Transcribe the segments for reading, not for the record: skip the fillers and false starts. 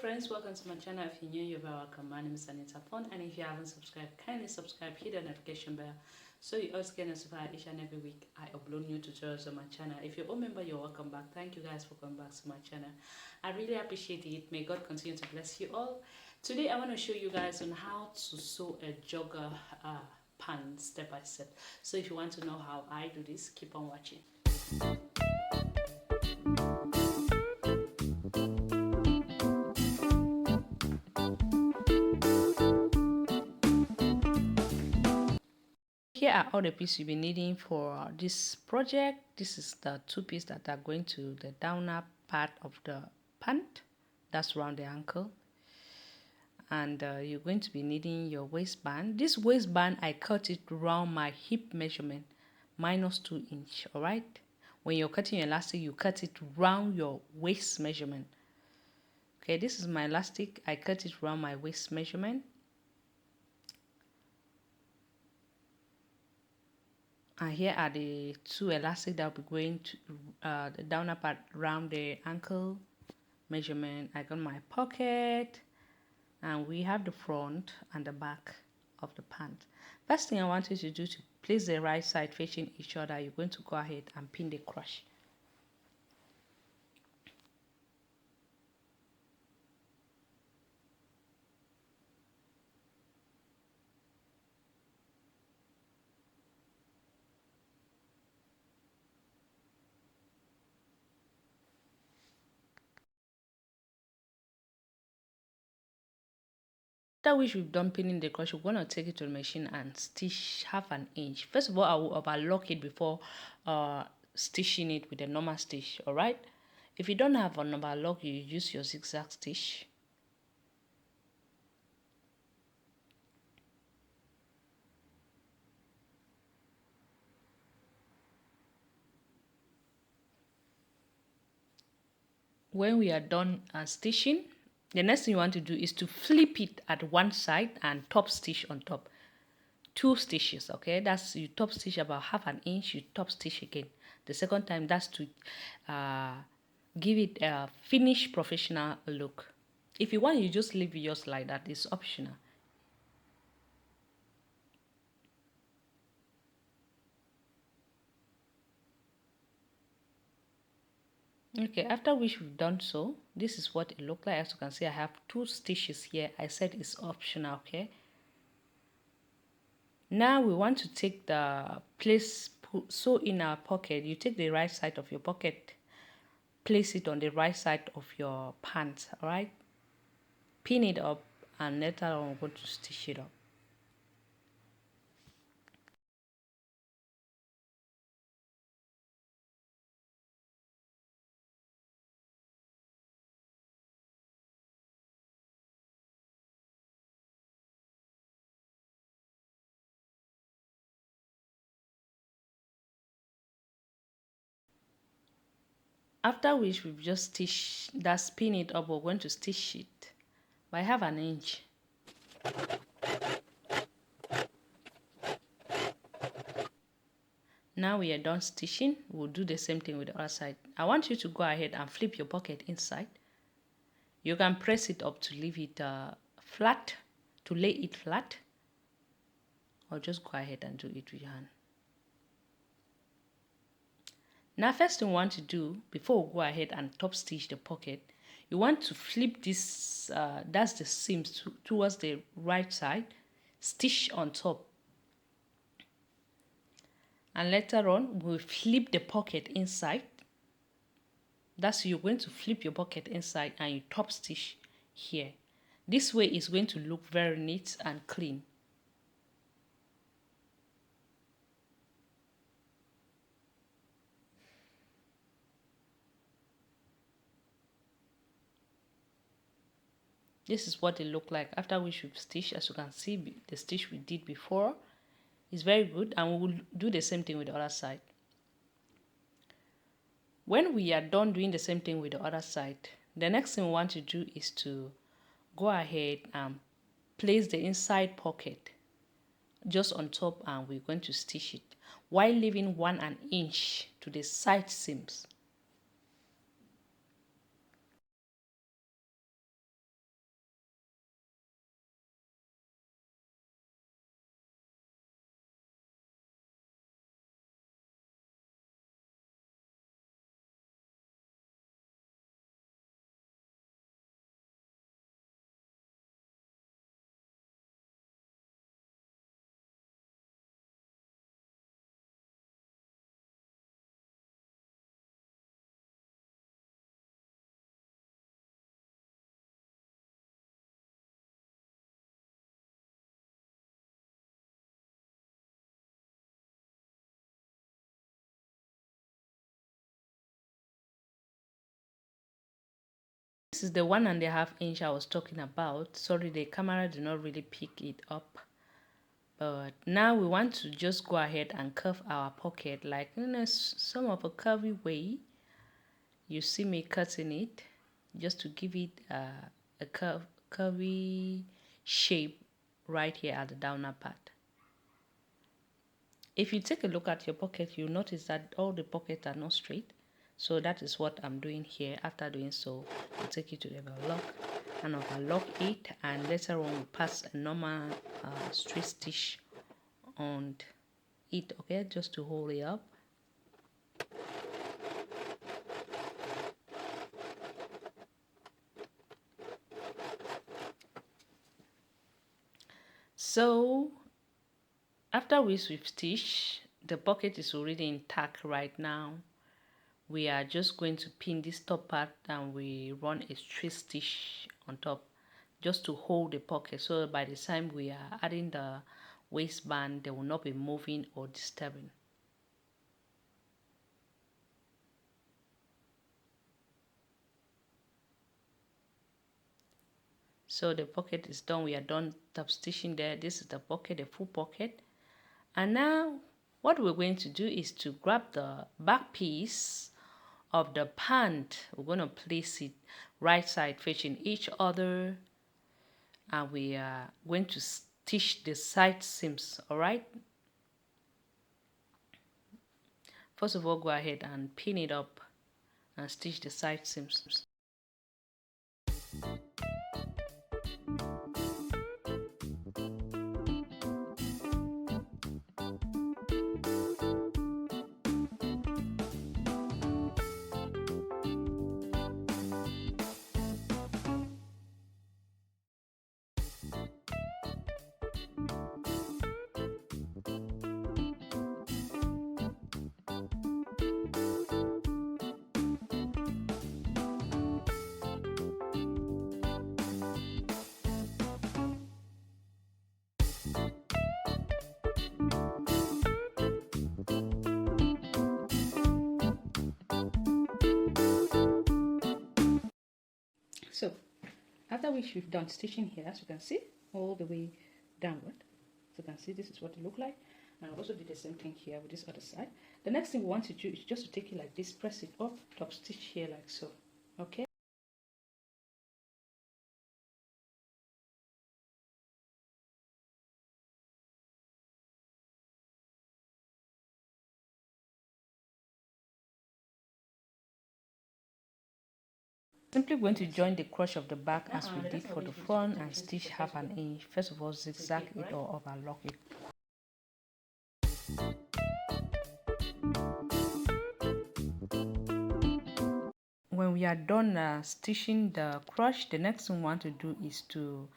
friends, welcome to my channel. If you're new, you're very welcome. My name is Anita, and if you haven't subscribed, kindly subscribe, hit the notification bell so you always get notified each and every week I upload new tutorials on my channel. If you're a member, you're welcome back. Thank you guys for coming back to my channel. I really appreciate it. May God continue to bless you all. Today I want to show you guys on how to sew a jogger pant step by step. So if you want to know how I do this, keep on watching. Here are all the pieces you'll be needing for this project. This is the two pieces that are going to the downer part of the pant. That's around the ankle. And you're going to be needing your waistband. This waistband, I cut it around my hip measurement, -2 inch, all right? When you're cutting your elastic, you cut it around your waist measurement. Okay, this is my elastic. I cut it around my waist measurement. And here are the two elastic that will be going to the downer part around the ankle measurement. I got my pocket, and we have the front and the back of the pant. First thing I want you to do to place the right side facing each other, you're going to go ahead and pin the crotch. After which we've done pinning the crotch, we're going to take it to the machine and stitch 1/2 inch. First of all, I will overlock it before stitching it with a normal stitch, all right? If you don't have an overlock, you use your zigzag stitch. When we are done stitching, the next thing you want to do is to flip it at one side and top stitch on top. 2 stitches, okay? That's you top stitch about 1/2 inch, you top stitch again. The second time, that's to give it a finished professional look. If you want, you just leave it just like that. It's optional. Okay, after which we've done so, this is what it looked like. As you can see, I have 2 stitches here. I said it's optional, okay? Now we want to take the place, sew in our pocket. You take the right side of your pocket, place it on the right side of your pants, all right? Pin it up, and later on we're going to stitch it up. After which we've just stitched that, spin it up, we're going to stitch it by 1/2 inch. Now we are done stitching. We'll do the same thing with the other side. I want you to go ahead and flip your pocket inside. You can press it up to leave it flat, to lay it flat, or just go ahead and do it with your hand. Now, first thing we want to do before we go ahead and top stitch the pocket, you want to flip this, that's the seams towards the right side, stitch on top. And later on, we'll flip the pocket inside. That's you're going to flip your pocket inside and you top stitch here. This way is going to look very neat and clean. This is what it looked like after which we've stitched. As you can see, the stitch we did before is very good, and we will do the same thing with the other side. When we are done doing the same thing with the other side, the next thing we want to do is to go ahead and place the inside pocket just on top, and we're going to stitch it while leaving 1 inch to the side seams. This is the 1.5 inch I was talking about. Sorry, the camera did not really pick it up. But now we want to just go ahead and curve our pocket like in a some of a curvy way. You see me cutting it just to give it a curvy shape right here at the downer part. If you take a look at your pocket, you notice that all the pockets are not straight. So that is what I'm doing here. After doing so, I'll take it to the overlock and overlock it, and later on we'll pass a normal straight stitch on it, okay, just to hold it up. So after we sweep stitch, the pocket is already intact right now. We are just going to pin this top part and we run a straight stitch on top just to hold the pocket, so by the time we are adding the waistband, they will not be moving or disturbing. So the pocket is done. We are done top stitching there. This is the pocket, the full pocket. And now what we're going to do is to grab the back piece of the pant. We're going to place it right side facing each other, and we are going to stitch the side seams. All right, first of all, go ahead and pin it up and stitch the side seams. So after which we've done stitching here, as you can see, all the way downward. So you can see this is what it looked like. And I also did the same thing here with this other side. The next thing we want to do is just to take it like this, press it up, top stitch here like so. Okay. Simply going to join the crotch of the back as we did for the front and stitch 1/2 inch. First of all, zigzag it or overlock it. When we are done stitching the crotch, the next thing we want to do is to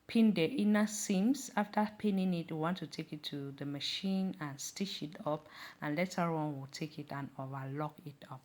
pin the inner seams. After pinning it, we want to take it to the machine and stitch it up, and later on we'll take it and overlock it up.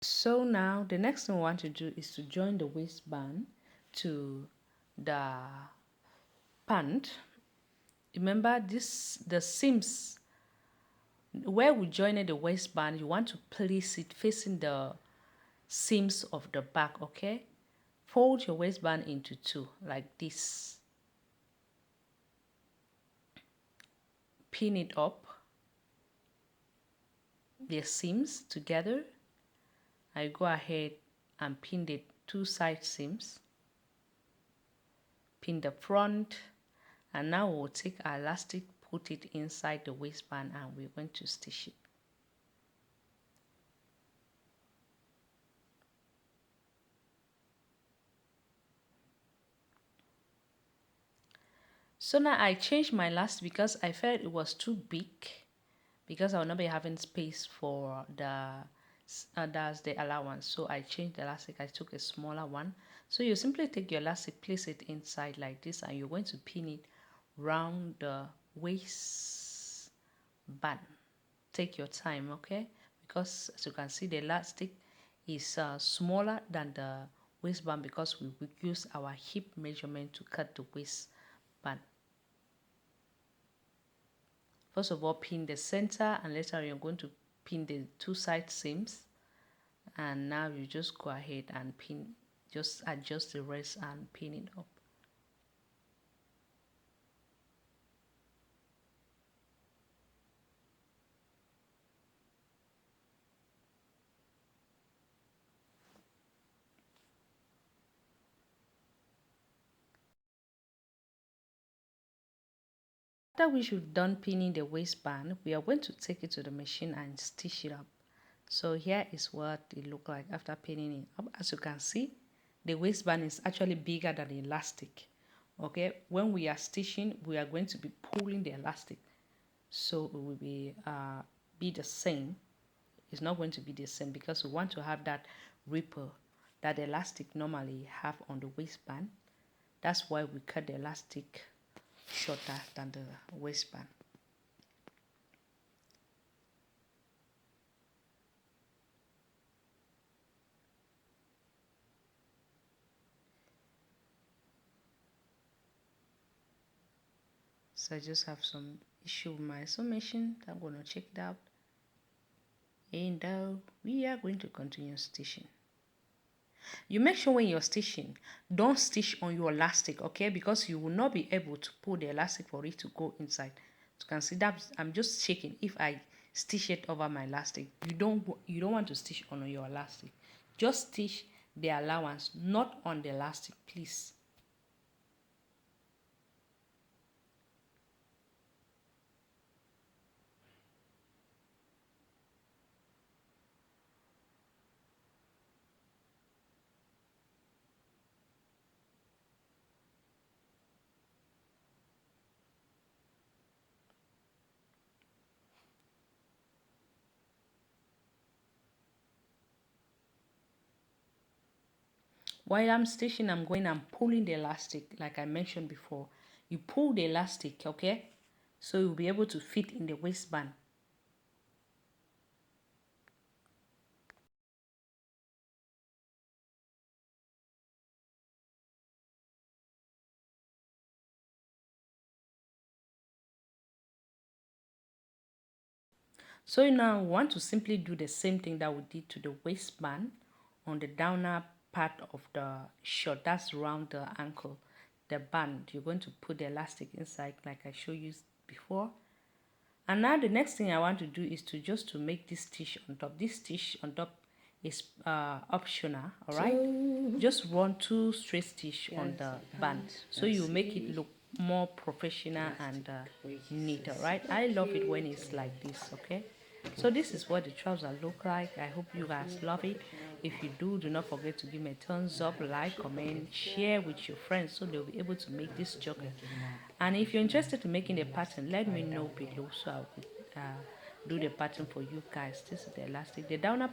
So now the next thing we want to do is to join the waistband to the pant. Remember this, the seams where we joined the waistband, you want to place it facing the seams of the back, okay? Fold your waistband into two like this. Pin it up, the seams together. I go ahead and pin the two side seams, pin the front, and now we'll take our elastic, put it inside the waistband, and we're going to stitch it. So now I changed my elastic because I felt it was too big, because I will not be having space for the that's the allowance. So I changed the elastic. I took a smaller one. So you simply take your elastic, place it inside like this, and you're going to pin it round the waist band. Take your time, okay? Because as you can see, the elastic is smaller than the waistband because we will use our hip measurement to cut the waistband. First of all, pin the center, and later you're going to pin the two side seams. And now you just go ahead and pin, just adjust the rest and pin it up. After we've done pinning the waistband, we are going to take it to the machine and stitch it up. So here is what it looks like after pinning it up. As you can see, the waistband is actually bigger than the elastic. Okay, when we are stitching, we are going to be pulling the elastic, so it will be the same. It's not going to be the same because we want to have that ripple that the elastic normally have on the waistband. That's why we cut the elastic shorter than the waistband. So I just have some issue with my summation. I'm going to check it out. And we are going to continue stitching. You make sure when you're stitching, don't stitch on your elastic, okay? Because you will not be able to pull the elastic for it to go inside. You can see that I'm just checking if I stitch it over my elastic. You don't want to stitch on your elastic. Just stitch the allowance, not on the elastic, please. While I'm stitching, I'm pulling the elastic like I mentioned before. You pull the elastic, okay? So you'll be able to fit in the waistband. So now we want to simply do the same thing that we did to the waistband on the downer part of the shirt. That's around the ankle, the band. You're going to put the elastic inside like I showed you before. And now the next thing I want to do is to make this stitch on top. This stitch on top is optional, all right? Just run 2 straight stitch on the band, so you make it look more professional and neat, all right? I love it when it's like this, okay? So this is what the trouser look like. I hope you guys love it. If you do not forget to give me a thumbs up, like, comment, share with your friends so they'll be able to make this jogger. And if you're interested in making a pattern, let me know below so I will do the pattern for you guys. This is the elastic, the downer